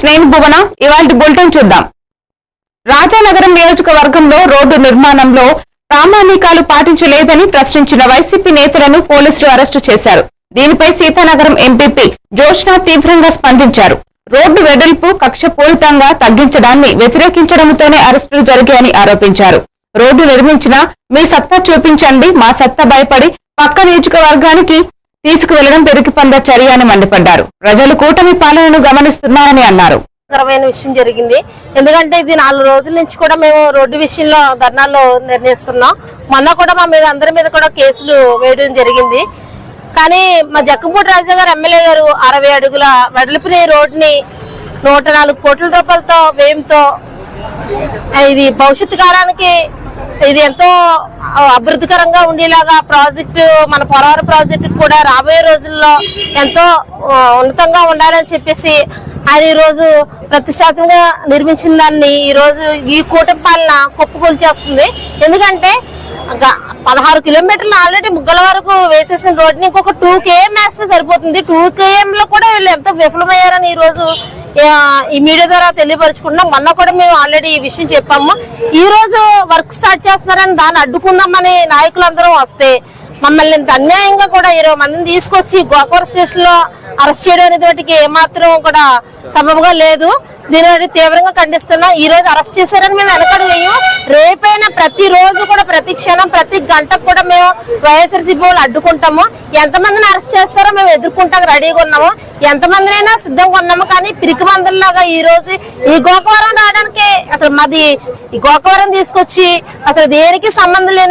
నేను భువన. ఇవాల్టి బులెటిన్ చూద్దాం. రాజానగరం నియోజకవర్గంలో రోడ్డు నిర్మాణంలో ప్రామాణికాలు పాటించలేదని ప్రశ్నించిన వైసీపీ నేతలను పోలీసులు అరెస్టు చేశారు. దీనిపై సీతానగరం ఎంపీపీ జోష్నా తీవ్రంగా స్పందించారు. రోడ్డు వెడల్పు కక్షపూరితంగా తగ్గించడాన్ని వ్యతిరేకించడంతోనే అరెస్టులు జరిగాయని ఆరోపించారు. రోడ్డు నిర్మించినా మీ సత్తా చూపించండి, మా సత్తా భయపడి పక్క నియోజకవర్గానికి తీసుకువెళ్లడం పెరిగిపంద చర్య అని మండిపడ్డారు. ప్రజలు కూటమి పాలనను గమనిస్తున్నారని అన్నారు. విషయం జరిగింది. ఎందుకంటే ఇది 4 రోజుల నుంచి కూడా మేము రోడ్డు విషయంలో ధర్నాల్లో నిర్ణయిస్తున్నాం. మొన్న కూడా మా మీద అందరి మీద కూడా కేసులు వేయడం జరిగింది. కానీ మా జక్కంపూడి రాజా గారు ఎమ్మెల్యే గారు 60 అడుగుల వెడల్పుని రోడ్డుని 104 కోట్ల రూపాయలతో వ్యయంతో ఇది భవిష్యత్తు కాలానికి ఇది ఎంతో అభివృద్ధికరంగా ఉండేలాగా ప్రాజెక్టు మన పోలవరం ప్రాజెక్టు కూడా రాబోయే రోజుల్లో ఎంతో ఉన్నతంగా ఉండాలని చెప్పేసి ఆయన ఈ రోజు ప్రతిష్టాత్మకంగా నిర్మించిన దాన్ని ఈ రోజు ఈ కూటమి పాలన కుప్పకూల్చేస్తుంది. ఎందుకంటే 16 కిలోమీటర్లు ఆల్రెడీ ముగ్గల వరకు వేసేసిన రోడ్డుని ఇంకొక 2 km వేస్తే సరిపోతుంది. 2 km లో కూడా వీళ్ళు ఎంతో విఫలమయ్యారని ఈ రోజు ఈ మీడియా ద్వారా తెలియపరుచుకుంటున్నాం. మొన్న కూడా మేము ఆల్రెడీ ఈ విషయం చెప్పాము. ఈ రోజు వర్క్ స్టార్ట్ చేస్తున్నారని దాన్ని అడ్డుకుందామని నాయకులందరూ వస్తే మమ్మల్ని ఇంత అన్యాయంగా కూడా 20 మందిని తీసుకొచ్చి గోకవరం స్టేషన్ లో అరెస్ట్ చేయడం అనేటికి ఏమాత్రం కూడా సబబుగా లేదు. దీని తీవ్రంగా ఖండిస్తున్నాం. ఈ రోజు అరెస్ట్ చేశారని మేము వెనకడలేము. రేపైనా ప్రతి రోజు కూడా ప్రతి క్షణం ప్రతి గంటకు కూడా మేము వైఎస్ఆర్సీపీ వాళ్ళు అడ్డుకుంటాము. ఎంతమందిని అరెస్ట్ చేస్తారో మేము ఎదుర్కొంటాం రెడీగా ఉన్నాము. ఎంతమందినైనా సిద్ధంగా ఉన్నాము. కానీ పిరికి మందుల్లాగా ఈ రోజు ఈ గోకవరం రావడానికి అసలు మాది ఈ గోకవరం తీసుకొచ్చి అసలు దేనికి సంబంధం లేని